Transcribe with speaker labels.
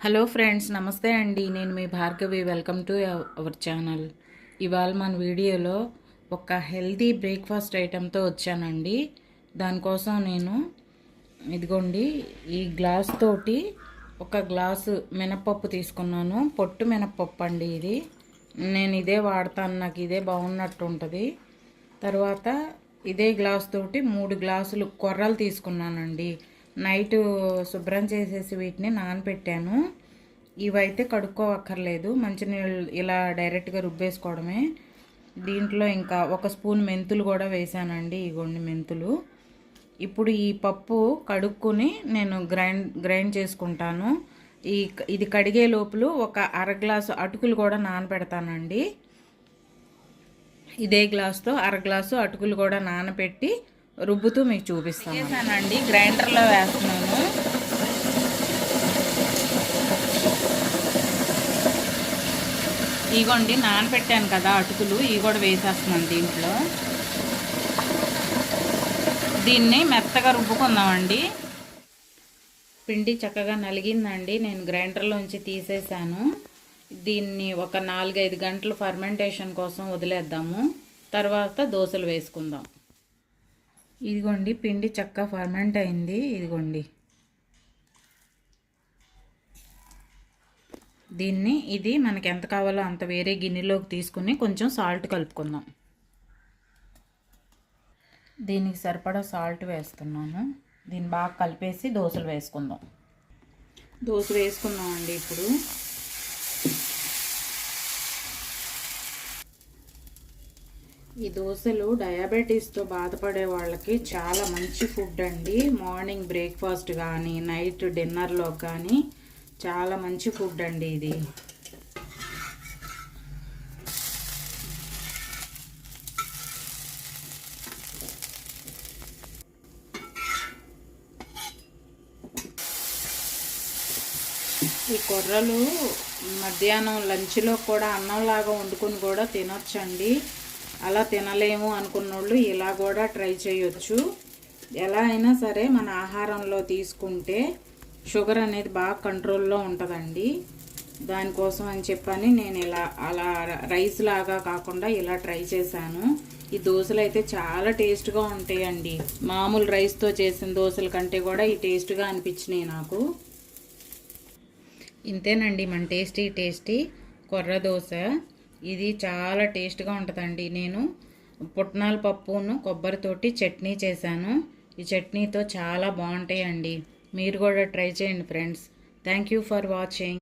Speaker 1: Hello friends, నమస్తే అండి. నేను మీ Bhargavi. Welcome to our channel. ఇవాళ మన వీడియోలో ఒక హెల్తీ బ్రేక్ఫాస్ట్ ఐటెంతో వచ్చానండి. దానికోసం నేను ఇదిగోండి ఈ గ్లాస్ తోటి ఒక గ్లాసు మినపప్పు తీసుకున్నాను. పొట్టు మినపప్పు అండి ఇది. నేను ఇదే వాడతాను, నాకు ఇదే బాగున్నట్టు ఉంటుంది. తర్వాత ఇదే గ్లాస్ తోటి 3 గ్లాసులు కొర్రలు తీసుకున్నానండి. నైట్ శుభ్రం చేసేసి వీటిని నానబెట్టాను. ఇవైతే కడుక్కోవక్కర్లేదు, మంచినీళ్ళు ఇలా డైరెక్ట్గా రుబ్బేసుకోవడమే. దీంట్లో ఇంకా 1 స్పూన్ మెంతులు కూడా వేసానండి. ఇగోండి మెంతులు. ఇప్పుడు ఈ పప్పు కడుక్కుని నేను గ్రైండ్ చేసుకుంటాను. ఇది కడిగే లోపల ఒక అర గ్లాసు అటుకులు కూడా నానబెడతానండి. ఇదే గ్లాస్తో అర గ్లాసు అటుకులు కూడా నానబెట్టి రుబ్బుతూ మీకు చూపిస్తాను. వేసానండి, గ్రైండర్లో వేస్తున్నాను. ఇగోండి నానబెట్టాను కదా అటుకులు, ఇవి కూడా వేసేస్తున్నాను దీంట్లో. దీన్ని మెత్తగా రుబ్బుకుందామండి. పిండి చక్కగా నలిగిందండి. నేను గ్రైండర్లోంచి తీసేసాను. దీన్ని ఒక 4-5 గంటలు ఫర్మెంటేషన్ కోసం వదిలేద్దాము. తర్వాత దోశలు వేసుకుందాం. ఇదిగోండి పిండి చక్కగా ఫర్మెంట్ అయింది. ఇదిగోండి దీన్ని ఇది మనకి ఎంత కావాలో అంత వేరే గిన్నెలోకి తీసుకుని కొంచెం సాల్ట్ కలుపుకుందాం. దీనికి సరిపడా సాల్ట్ వేస్తున్నాను. దీన్ని బాగా కలిపేసి దోశలు వేసుకుందాం. దోశ వేసుకుందామండి. ఇప్పుడు ఈ దోశలు డయాబెటీస్తో బాధపడే వాళ్ళకి చాలా మంచి ఫుడ్ అండి. మార్నింగ్ బ్రేక్ఫాస్ట్ కానీ నైట్ డిన్నర్లో కానీ చాలా మంచి ఫుడ్ అండి ఇది. ఈ కొర్రలు మధ్యాహ్నం లంచ్లో కూడా అన్నంలాగా వండుకొని కూడా తినొచ్చండి. అలా తినలేము అనుకున్నోళ్ళు ఇలా కూడా ట్రై చేయొచ్చు. ఎలా అయినా సరే మన ఆహారంలో తీసుకుంటే షుగర్ అనేది బాగా కంట్రోల్లో ఉంటుందండి. దానికోసం అని చెప్పని నేను అలా రైస్ లాగా కాకుండా ఇలా ట్రై చేశాను. ఈ దోశలు అయితే చాలా టేస్ట్గా ఉంటాయండి. మామూలు రైస్తో చేసిన దోశల కంటే కూడా ఈ టేస్ట్గా అనిపించినాయి నాకు. ఇంతేనండి మన టేస్టీ కొర్ర దోశ. ఇది చాలా టేస్ట్గా ఉంటుందండి. నేను పుట్నాల పప్పును కొబ్బరితోటి చట్నీ చేశాను. ఈ చట్నీతో చాలా బాగుంటాయండి. మీరు కూడా ట్రై చేయండి friends. Thank you for watching.